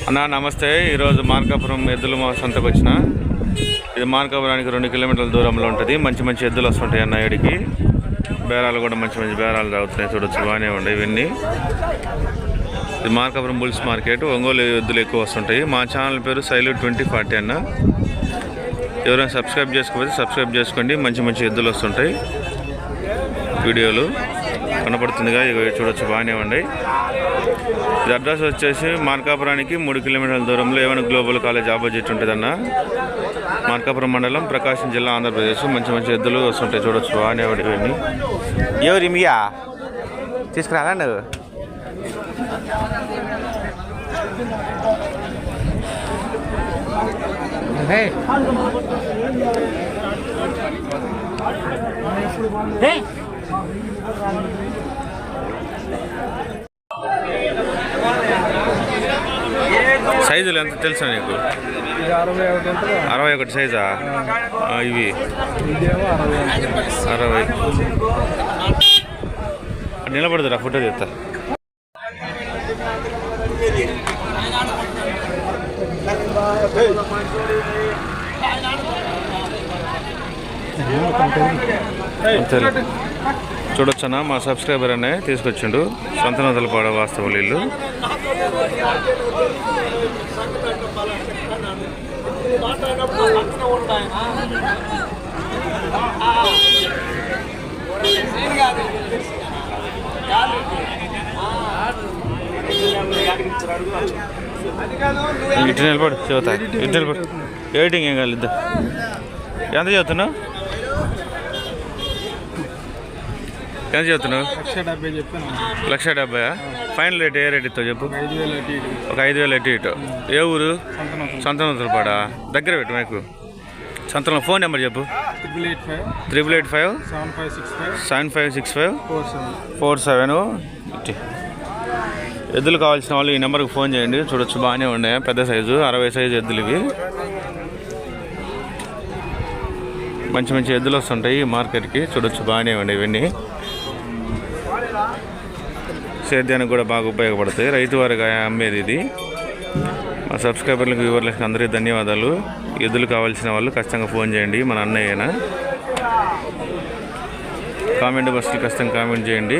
అన్నా నమస్తే. ఈరోజు మార్కాపురం ఎద్దుల సంతకు వచ్చిన. ఇది మార్కాపురానికి 2 కిలోమీటర్ల దూరంలో ఉంటుంది. మంచి మంచి ఎద్దులు వస్తుంటాయి అన్న. ఏడికి బేరాలు కూడా మంచి మంచి బేరాలు రావుతున్నాయి. చూడొచ్చు, బాగానే ఉన్నాయి ఇవన్నీ. ఇది మార్కాపురం బుల్స్ మార్కెట్. ఒంగోలు ఎద్దులు ఎక్కువ వస్తుంటాయి. మా ఛానల్ పేరు సైలూట్ 2040 అన్న. ఎవరైనా సబ్స్క్రైబ్ చేసుకోకపోతే సబ్స్క్రైబ్ చేసుకోండి. మంచి మంచి ఎద్దులు వస్తుంటాయి. వీడియోలు కనపడుతుందిగా, ఇక చూడొచ్చు, బాగానే ఉన్నాయి. ఇది అడ్రస్ వచ్చేసి మార్కాపురానికి 3 కిలోమీటర్ల దూరంలో ఏమైనా గ్లోబల్ కాలేజ్ ఆపోజిట్ ఉంటుందన్న. మార్కాపురం మండలం, ప్రకాశం జిల్లా, ఆంధ్రప్రదేశ్. మంచి మంచి ఎద్దులు వస్తుంటాయి. చూడొచ్చు, బాగానే ఇవన్నీ. ఎవరు ఇమియా తీసుకురాలా నువ్వు? సైజులు ఎంత తెలుసా నీకు? 61 సైజా? ఇవి 60. నిలబడదురా, ఫోటో తీస్తా. చూడొచ్చన్నా, మా సబ్స్క్రైబర్ అనే తీసుకొచ్చిండు. సంతనోదలపాడ వాస్తవులు ఇల్లు. ఇటు నిలబడు, చెబుతా. ఇటు నిలబడు. ఎయిటింగ్ ఏం కాదు. ఎంత చదువుతున్నావు? ఎంత చదువుతున్నావు? 1,70,000. ఫైనల్ రేట్ ఏ రేట్ ఇస్తావు చెప్పు? ఒక 5,000 అటు ఇటు. ఏ ఊరు? సంతనోదలపాడ. దగ్గర పెట్టు మీకు. సంతలో ఫోన్ నెంబర్ చెప్పు. 8885756547. ఎద్దులు కావాల్సిన వాళ్ళు ఈ నెంబర్కి ఫోన్ చేయండి. చూడొచ్చు, బాగానే ఉన్నాయి. పెద్ద సైజు 60 సైజు ఎద్దులు ఇవి. మంచి మంచి ఎద్దులు వస్తుంటాయి ఈ మార్కెట్కి. చూడొచ్చు, బాగానే ఉన్నాయి ఇవన్నీ. సేద్యానికి కూడా బాగా ఉపయోగపడతాయి. రైతు వారిగా అమ్మేది ఇది. మా సబ్స్క్రైబర్లకు, వ్యూవర్లకు అందరికీ ధన్యవాదాలు. ఎద్దులు కావాల్సిన వాళ్ళు ఖచ్చితంగా ఫోన్ చేయండి. మన అన్నయ్యనా. కామెంట్ బాక్స్లో ఖచ్చితంగా కామెంట్ చేయండి.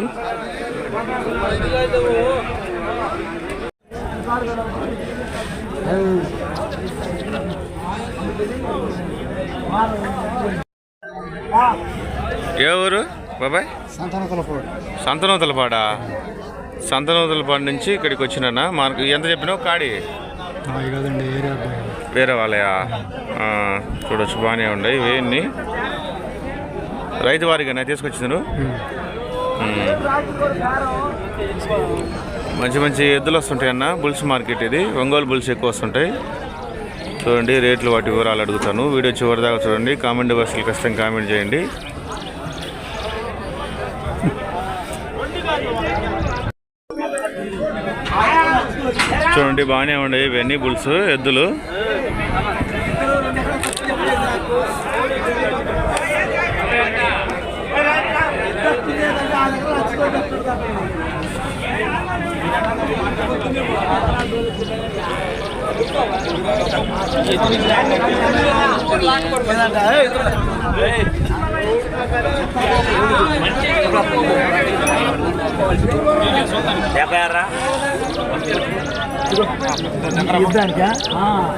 ఏ ఊరు బాబాయ్? సంతనోదలపాడ. సంతనోదలపాడ నుంచి ఇక్కడికి వచ్చినా. మార్కు ఎంత చెప్పినావు? కాడి వేరే వాళ్ళయా? చూడొచ్చు, బాగానే ఉన్నాయి ఇవన్నీ. రైతు వారిగా తీసుకొచ్చింది. మంచి మంచి ఎద్దులు వస్తుంటాయి అన్న. బుల్స్ మార్కెట్ ఇది. ఒంగోలు బుల్స్ ఎక్కువ వస్తుంటాయి. చూడండి, రేట్లు వాటి వివరాలు అడుగుతాను. వీడియో చివరి దాకా చూడండి. కామెంట్ బాక్స్లో ఖచ్చితంగా కామెంట్ చేయండి. చూడండి, బాగానే ఉన్నాయి ఇవన్నీ బుల్స్ ఎద్దులు.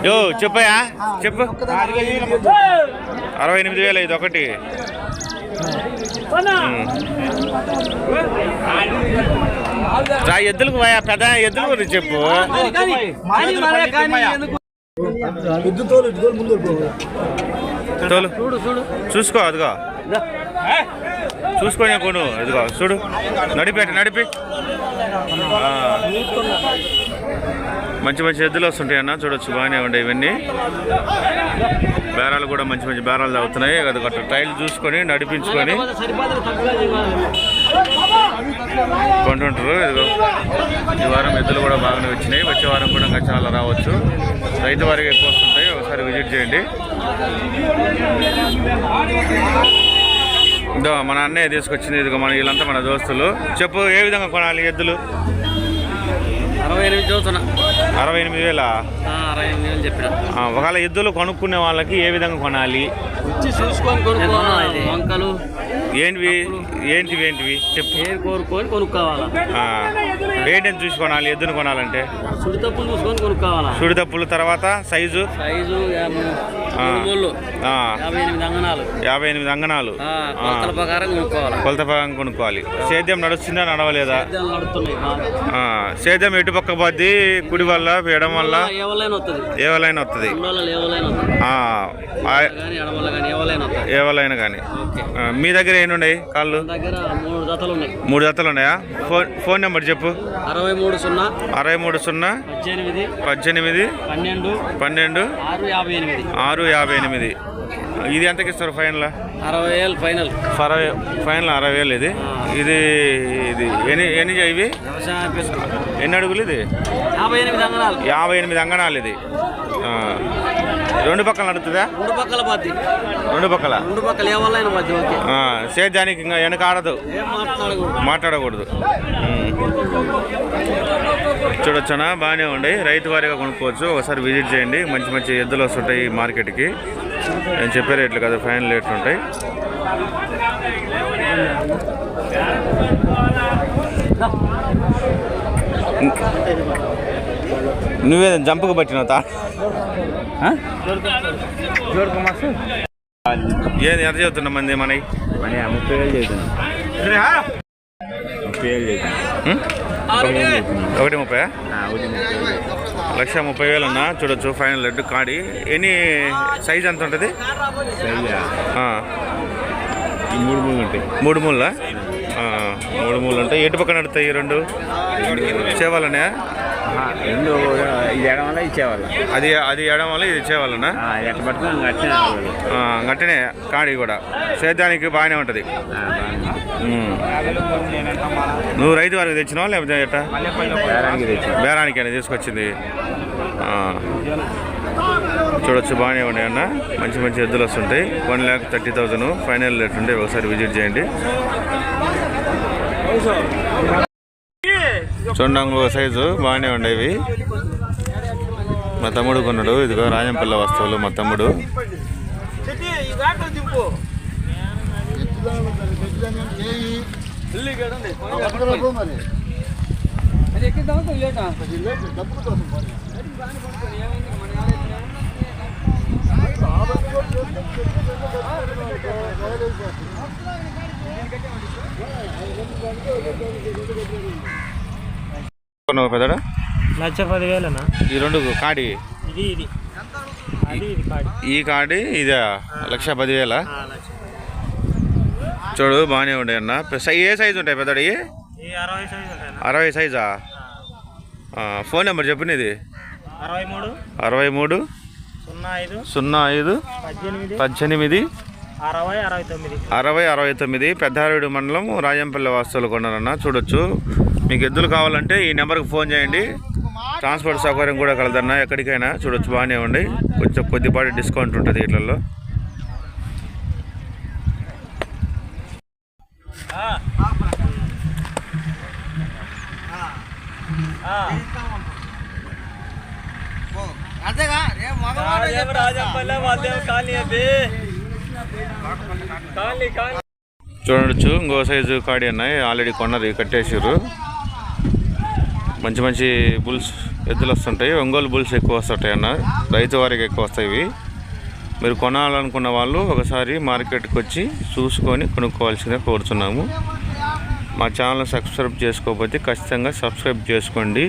యో చెప్పయా, చెప్పు. 68,000 ఇది ఒకటి. ఎద్దులకు పోయా, పెద్ద ఎద్దుల గురించి చెప్పు. తోలు చూసుకో, అదిగో చూసుకొని కొను. ఇదిగో చూడు, నడిపి. మంచి మంచి ఎద్దులు వస్తుంటాయి అన్న. చూడొచ్చు, బాగానే ఉంటాయి ఇవన్నీ. బేరాలు కూడా మంచి మంచి బేరాలు తాగుతున్నాయి. అది ట్రైల్ చూసుకొని నడిపించుకొని కొంటుంటారు. ఇదిగో ఈ వారం ఎద్దులు కూడా బాగానే వచ్చినాయి. వచ్చే వారం కూడా ఇంకా చాలా రావచ్చు. రైతు వారికి ఎక్కువ వస్తుంటాయి. ఒకసారి విజిట్ చేయండి. ఇదో మన అన్నయ్య తీసుకొచ్చింది. ఇదిగో మన వీళ్ళంతా మన దోస్తులు. చెప్పు, ఏ విధంగా కొనాలి ఎద్దులు? 68 చదువుతున్నా. 68,000. 68,000 చెప్పిన. ఒకవేళ ఎద్దులు కొనుక్కునే వాళ్ళకి ఏ విధంగా కొనాలి? వచ్చి చూసుకొని కొనుక్కోవాలి. వంకలు ఏంటివి చెప్పు. కోరుకొని కొనుక్కోవాలా? ఏంటని చూసి కొనాలి ఎద్దును కొనాలంటే? సుడితప్పులు చూసుకొని కొనుక్కోవాలా? సుడితప్పులు తర్వాత సైజు 58 అంగనాలు. 58 అంగనాలు కొలతల ప్రకారం కొనుక్కోవాలి. సేద్యం నడుస్తుందా నడవలేదా? సేద్యం ఎటు పక్క పోద్ది? కుడి వల్ల ఎడం వల్ల ఏవలైనా వస్తుంది. ఏవలైనా కానీ. మీ దగ్గర ఎన్ని ఉన్నాయి కాళ్ళు? 3 జతలు ఉన్నాయా? ఫోన్ నెంబర్ చెప్పు. 63 18 12 658. ఇది ఎంతకి ఇస్తారు ఫైనల్? 60,000 ఫైనల్. 60,000 ఇది ఎన్ని ఇవి ఎన్ని అడుగులు? ఇది 58 అంగనాలు. ఇది రెండు పక్కల నడుతుందా? రెండు పక్కల సేద్యానికి ఇంకా వెనక ఆడదు, మాట్లాడకూడదు. చూడొచ్చునా బాగానే ఉండి రైతు వారీగా కొనుక్కోవచ్చు. ఒకసారి విజిట్ చేయండి. మంచి మంచి ఎద్దులు వస్తుంటాయి మార్కెట్కి. నేను చెప్పే రేట్లు కదా, ఫైనల్ రేట్లు ఉంటాయి. నువ్వే జంపుకు పట్టినావు తా? ఏది ఎంత చదువుతున్నా మంది మనకి? 30,000 చదువుతున్నా. 1,30,000? 1,30,000 అన్నా. చూడొచ్చు ఫైనల్ రేటు. కాడి ఎన్ని సైజ్ ఎంత ఉంటుంది? 3 మూలు ఉంటాయి. 3 మూల? 3 మూలు ఉంటాయి. ఎటు పక్క నడుతాయి? రెండు చేవాలనే? ఇది ఎడం వల్ల ఇచ్చేవాళ్ళ. అది ఎడం వల్ల ఇది ఇచ్చేవాళ్ళనా? ఎట్లా పట్టుకుని గట్టనే కాడి కూడా సేద్యానికి బాగానే ఉంటుంది. నువ్వు రైతు వారికి తెచ్చినావా లేకపోతే ఎట్టా? బేరానికి అని తీసుకొచ్చింది. చూడొచ్చు బాగానే ఉన్నాయి అన్న. మంచి మంచి ఎద్దులు వస్తుంటాయి. 1,30,000 ఫైనల్ రేట్ ఉంటే ఒకసారి విజిట్ చేయండి. చూడండి సైజు బాగానే ఉండేవి. మా తమ్ముడు కొన్నాడు. ఇదిగో రాజంపల్లి వస్తువులు మా తమ్ముడు. పెద్దడా 1,10,000. ఈ రెండు కాడి ఈ కాడి ఇదే 1,10,000. చూడు బాగానే ఉండే అన్న. ఏ సైజు ఉంటాయి పెద్దడి? 60 సైజా? ఫోన్ నెంబర్ చెప్పు నీది. 63 05 18 60 69. పెద్దారెడ్డి మండలం రాజంపల్లి వాస్తువులు కొన్నారన్న. చూడొచ్చు. మీకు ఎద్దులు కావాలంటే ఈ నెంబర్కి ఫోన్ చేయండి. ట్రాన్స్పోర్ట్ సౌకర్యం కూడా కలదన్న ఎక్కడికైనా. చూడొచ్చు బాగానే ఉండి. కొంచెం కొద్దిపాటి డిస్కౌంట్ ఉంటుంది వీటిల్లో. చూడొచ్చు ఇంకో సైజు కాడి అన్నాయి. ఆల్రెడీ కొన్నారు, కట్టేసారు. మంచి మంచి బుల్స్ ఎద్దులు వస్తుంటాయి. ఒంగోలు బుల్స్ ఎక్కువ వస్తుంటాయి అన్న. రైతు వారికి ఎక్కువ వస్తాయి ఇవి. మీరు కొనాలనుకున్న వాళ్ళు ఒకసారి మార్కెట్కి వచ్చి చూసుకొని కొనుక్కోవాల్సిందిగా కోరుతున్నాము. మా ఛానల్ సబ్స్క్రైబ్ చేసుకోకపోతే ఖచ్చితంగా సబ్స్క్రైబ్ చేసుకోండి.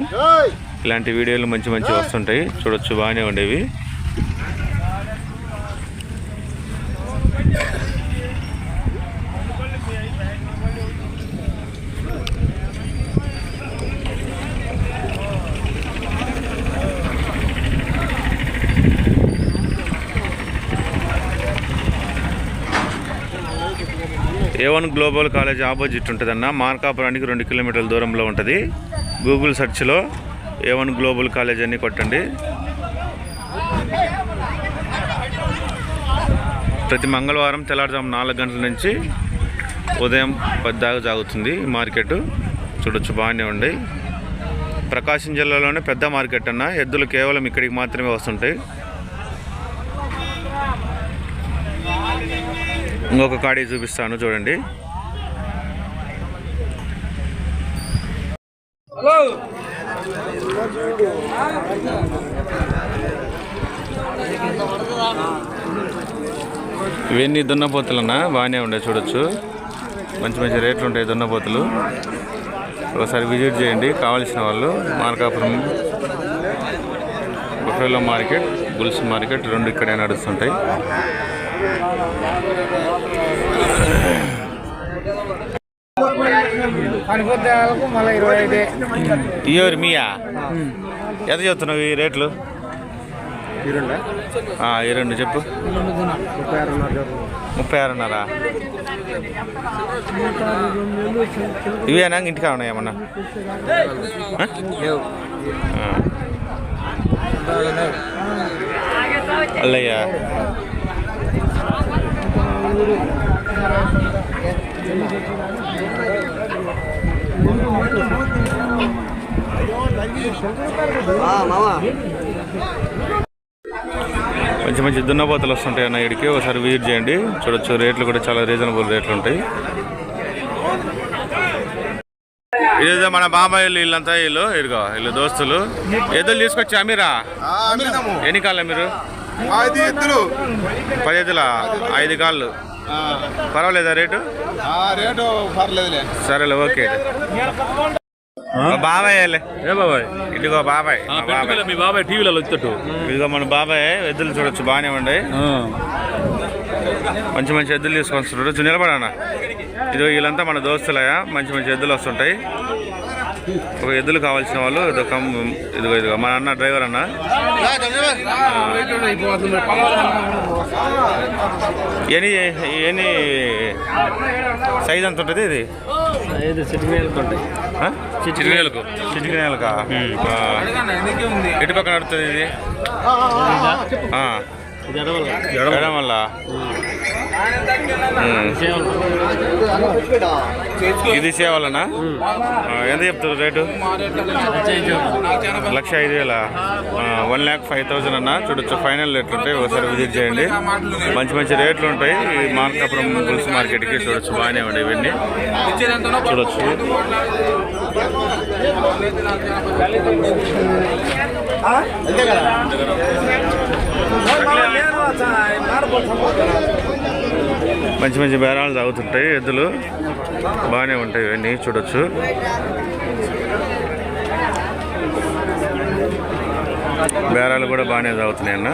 ఇలాంటి వీడియోలు మంచి మంచి వస్తుంటాయి. చూడొచ్చు బాగానే ఉండేవి. A1 గ్లోబల్ కాలేజ్ ఆపోజిట్ ఉంటుందన్న. మార్కాపురానికి 2 కిలోమీటర్ల దూరంలో ఉంటుంది. గూగుల్ సెర్చ్లో A1 గ్లోబల్ కాలేజ్ అని కొట్టండి. ప్రతి మంగళవారం తెల్లారుజాము 4 గంటల నుంచి ఉదయం 10 దాకా సాగుతుంది మార్కెట్. చూడొచ్చు బాగానే ఉండి. ప్రకాశం జిల్లాలోనే పెద్ద మార్కెట్ అన్న. ఎద్దులు కేవలం ఇక్కడికి మాత్రమే వస్తుంటాయి. ఇంకొక కాడి చూపిస్తాను చూడండి. ఇవన్నీ దున్నపోతులన్నా బాగానే ఉండే చూడొచ్చు. మంచి మంచి రేట్లు ఉంటాయి దున్నపోతులు. ఒకసారి విజిట్ చేయండి కావాల్సిన వాళ్ళు. Markapuram buffalo market, bulls market రెండు ఇక్కడే నడుస్తుంటాయి. ఇయర్ మీయా ఎంత చెప్తున్నావు ఈ రేట్లు? ఈ రెండు చెప్పు. 36.5. ఇవేనా ఇంటికా ఉన్నాయి ఏమన్నా? అల్లయ్యా మంచి మంచి దున్నపోతలు వస్తుంటాయి అన్న ఇక్కడికి. ఒకసారి విజిట్ చేయండి చూడొచ్చు. రేట్లు కూడా చాలా రీజనబుల్ రేట్లు ఉంటాయి. ఇదేదో మన బాబాయ్ వీళ్ళంతా వీళ్ళు దోస్తులు ఎద్దులు తీసుకొచ్చా మీరా? ఎన్ని కాళ్ళ మీరు? 10 ఎద్దులు. 10 ఎద్దులా? 5 కాళ్ళు. పర్వాలేదా రేటు? రేటు పర్లేదులే. సరేలే ఓకే. బాబాయ్ ఇదిగో బాబాయ్. మీ బాబాయ్ టీవీలలో వచ్చేట్టు. ఇదిగో మన బాబాయ్ ఎద్దులు చూడొచ్చు బాగానే ఉండే. మంచి మంచి ఎద్దులు తీసుకొస్తున్నారు. నిలబడన్నా. ఇదిగో వీళ్ళంతా మన దోస్తులయా. మంచి మంచి ఎద్దులు వస్తుంటాయి. ఒక ఎద్దులు కావాల్సిన వాళ్ళు ఇదిగో మన అన్న డ్రైవర్ అన్న. ఎన్ని సైజ్ ఎంత ఉంటుంది ఇది? చిటికినేలకు ఎటు పక్కన నడుస్తుంది ఇది? ఎడమ వల్ల. ఇది సేవలనా? ఎంత చెప్తారు రేటు? 1,05,000. 1,05,000 అన్న. చూడొచ్చు ఫైనల్ రేట్లు ఉంటాయి. ఒకసారి విజిట్ చేయండి. మంచి మంచి రేట్లు ఉంటాయి ఈ మార్కాపురం బుల్స్ మార్కెట్కి. చూడొచ్చు బాగానే ఉండే ఇవన్నీ చూడొచ్చు. మంచి మంచి బేరాలు తాగుతుంటాయి ఎద్దులు. బాగానే ఉంటాయి ఇవన్నీ చూడొచ్చు. బేరాలు కూడా బాగానే తాగుతున్నాయి అన్న.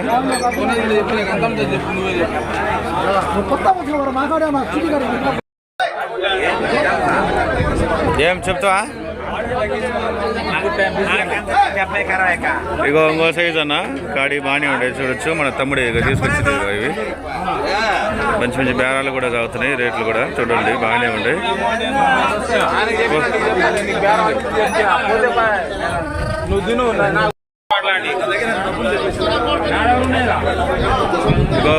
ఏం చెప్తావా? ఇగో ఇంకో సైజ్ అన్న కాడి బాగానే ఉండేది చూడొచ్చు. మన తమ్ముడు ఇక తీసుకొచ్చింది ఇవి. మంచి మంచి బేరాలు కూడా తాగుతున్నాయి. రేట్లు కూడా చూడండి బాగానే ఉండే.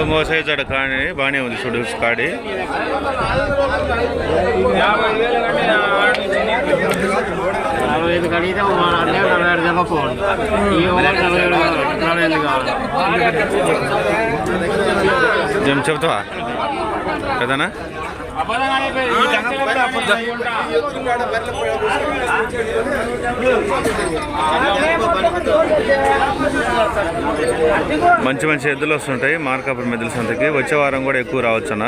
ఇంకో సైజ్ అడ కానీ బాగానే ఉంది చూడు కాడి. ఏం చెప్తావా కదనా? మంచి మంచి ఎద్దులు వస్తుంటాయి మార్కాపురం ఎద్దుల సంతకి. వచ్చే వారం కూడా ఎక్కువ రావచ్చు అన్న.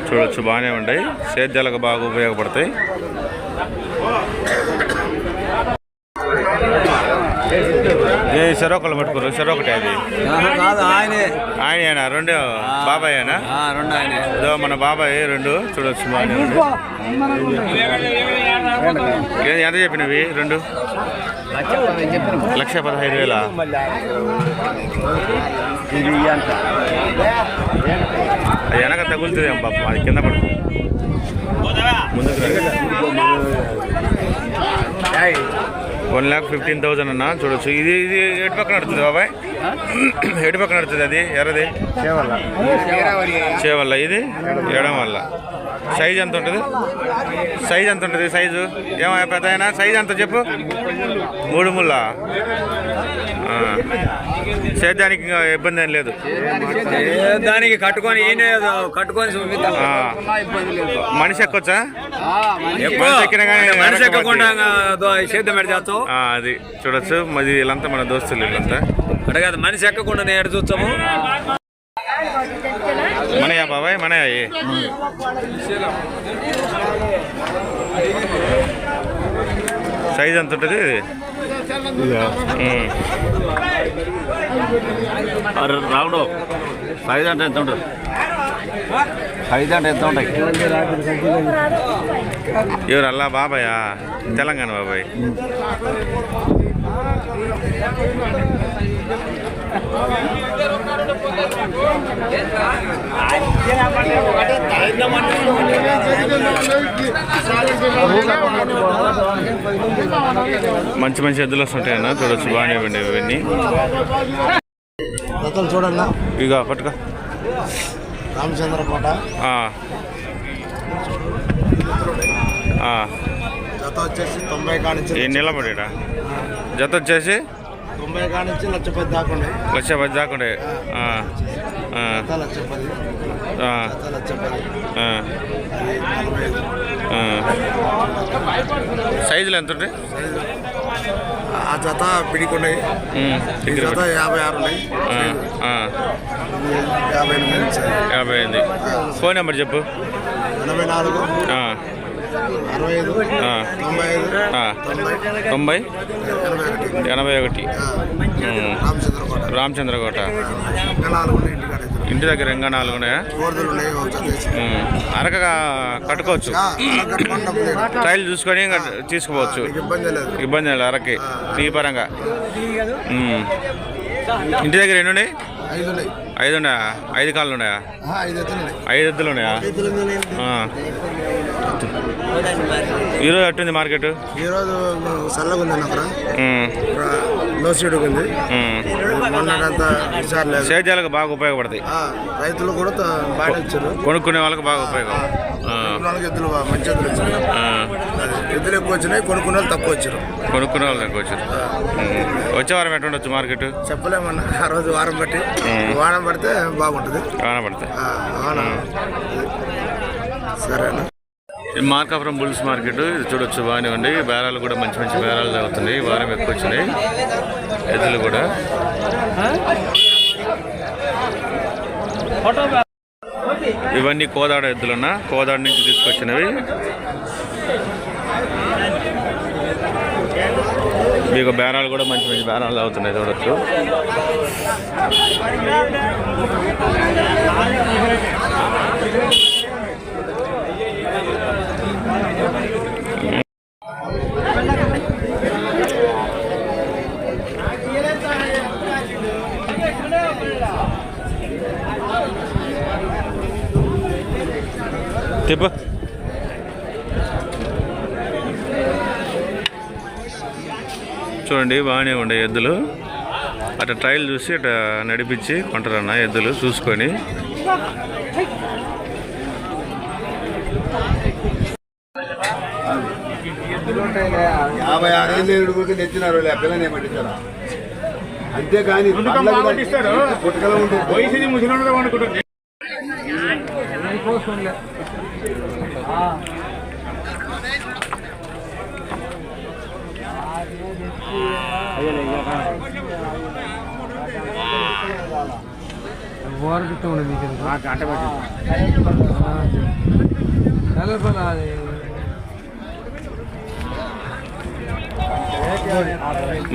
చూడొచ్చు బాగానే ఉంటాయి. సేద్యాలకు బాగా ఉపయోగపడతాయి. చెరొకలు పెట్టుకోరు. చెరొకటి అది ఆయనేనా? రెండు బాబాయ్ అయినా? ఇదో మన బాబాయ్ రెండు చూడొచ్చు బాగానే ఉంది. ఎంత చెప్పినవి రెండు? 1,15,000. అది వెనక తగులుతుంది ఏం పాపం. అది కింద పడుతుంది. ముందుకు 1,15,000 అన్న. చూడొచ్చు. ఇది ఎటు పక్కన నడుతుంది బాబాయ్? ఎటు పక్కన నడుతుంది అది? ఎర్రది చేవల్ల. ఇది ఎడం వల్ల. సైజ్ ఎంత ఉంటుంది? సైజ్ ఎంత ఉంటుంది? సైజు ఏమయ్యా పెద్ద అయినా సైజ్ ఎంత చెప్పు? 3 ముళ్ళ. సేద్యానికి ఇంకా ఇబ్బంది ఏం లేదు. దానికి కట్టుకొని మనిషి ఎక్కొచ్చా? మనిషి ఎక్కకుండా సేద్యం ఎడ చేస్తాం. అది చూడొచ్చు. మరి వీళ్ళంతా మన దోస్తులు వీళ్ళంతా. అంటే కదా మనిషి ఎక్కకుండా నేను ఎడ చూస్తాము. మనయా బాబాయ్? మనయా? సైజ్ ఎంత ఉంటుంది? రావుడు సైజ్ అంటే ఎంత ఉంటుంది? సైజ్ అంటే ఎంత ఉంటాయి? ఎవరు అల్లా బాబాయా? తెలంగాణ బాబాయ్. మంచి మంచి ఎద్దులు వస్తుంటాయన్న, చూడొచ్చు. బాగానే ఇవ్వండి ఇవన్నీ. చూడన్నా ఇక పట్టుక రామచంద్రకోట జత వచ్చేసి 90 కానించి నిలబడా. జత వచ్చేసి 90 కానించి 1,10,000 దాకుండా. 1,10,000 దాకుండా. సైజులు ఎంత ఉంటాయి? ఆ జత పిడికున్నాయి. జత 56 ఉన్నాయి. 58. ఫోన్ నెంబర్ చెప్పు. 84 65 95 90 81. రామచంద్రకోట. ఇంటి దగ్గర ఇంకా 4 ఉన్నాయా? అరకగా కట్టుకోవచ్చు. ట్రైల్ చూసుకొని ఇంకా తీసుకుపోవచ్చు. ఇబ్బంది లేదు అరకి నీ పరంగా. ఇంటి దగ్గర ఎన్ని ఉన్నాయి? 5 ఉన్నాయా? 5 కాళ్ళు ఉన్నాయా? 5 ఎద్దులు ఉన్నాయా? ఈరోజు ఎట్టుంది మార్కెట్? ఈరోజు చల్లగా ఉంది అక్కడ. లో సీడ్ ఉంది. మొన్నటంతా సేద్యాలకు బాగా ఉపయోగపడతాయి. రైతులు కూడా బాగా ఇచ్చారు. కొనుక్కునే వాళ్ళకి బాగా ఉపయోగం. ఎద్దులు మంచి ఎద్దులు వచ్చాయి. ఎద్దులు ఎక్కువ వచ్చినాయి, కొనుక్కునే వాళ్ళు తక్కువ వచ్చారు. కొనుక్కునే వాళ్ళు తక్కువ వచ్చారు. వచ్చే వారం ఎట్లా ఉండొచ్చు మార్కెట్? చెప్పలేమన్నా. ఆ రోజు వారం బట్టి. వారం పడితే బాగుంటుంది. వాన పడితే. సరేనా? మార్కాపురం బుల్స్ మార్కెట్ ఇది చూడొచ్చు. బాగానే ఉంది. బేరాలు కూడా మంచి మంచి బేరాలు జరుగుతున్నాయి. వారం ఎక్కువ వచ్చినాయి ఎద్దులు కూడా. ఇవన్నీ కోదాడ ఎద్దులన్నా, కోదాడ నుంచి తీసుకొచ్చినవి. మీకు బేరాలు కూడా మంచి మంచి బేరాలు అవుతున్నాయి చూడొచ్చు. తిప్ప చూడండి. బాగానే ఉండే ఎద్దులు. అట్లా ట్రయల్ చూసి అట్లా నడిపించి కొంటారన్న ఎద్దులు చూసుకొని. తెచ్చినారు పిల్లని ఏమంటారా? అంతేకాని పుట్టుకల ఉంటుంది.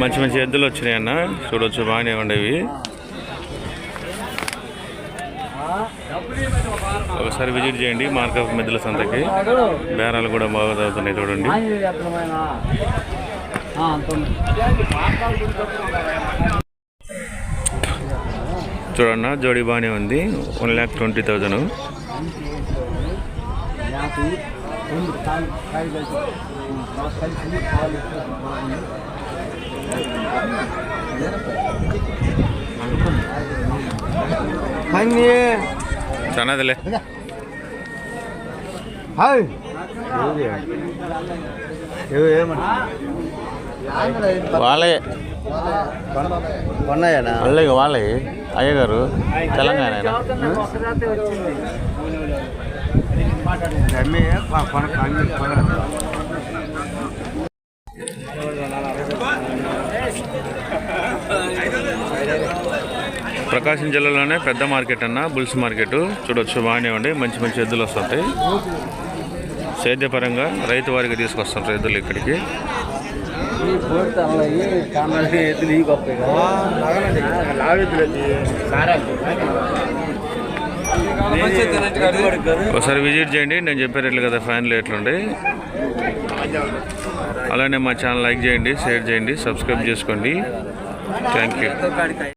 మంచి మంచి ఎద్దులు వచ్చినాయి అన్న, చూడొచ్చు. బాగానే ఉండేవి. ఒకసారి విజిట్ చేయండి మార్కాపురం ఎద్దుల సంతకి. బేరాలు కూడా బాగా చదువుతున్నాయి చూడండి. చూడన్న జోడీ బాగానే ఉంది. 1,20,000. చాలాదిలే. వాళ్ళే కొన్నాయనా వాళ్ళే వాళ్ళే అయ్యగారు తెలంగాణ ప్రకాశం జిల్లాలోనే పెద్ద మార్కెట్ అన్న బుల్స్ మార్కెట్ చూడొచ్చు. బాగానే ఉండి మంచి మంచి ఎద్దులు వస్తుంటాయి. సేద్యపరంగా రైతు వారికి తీసుకొస్తుంటారు ఎద్దులు ఇక్కడికి. ఒకసారి విజిట్ చేయండి. నేను చెప్పే రేట్లు కదా ఫ్యాన్లు ఎట్లుండే. అలానే మా ఛానల్ లైక్ చేయండి, షేర్ చేయండి, సబ్స్క్రైబ్ చేసుకోండి. Thank you.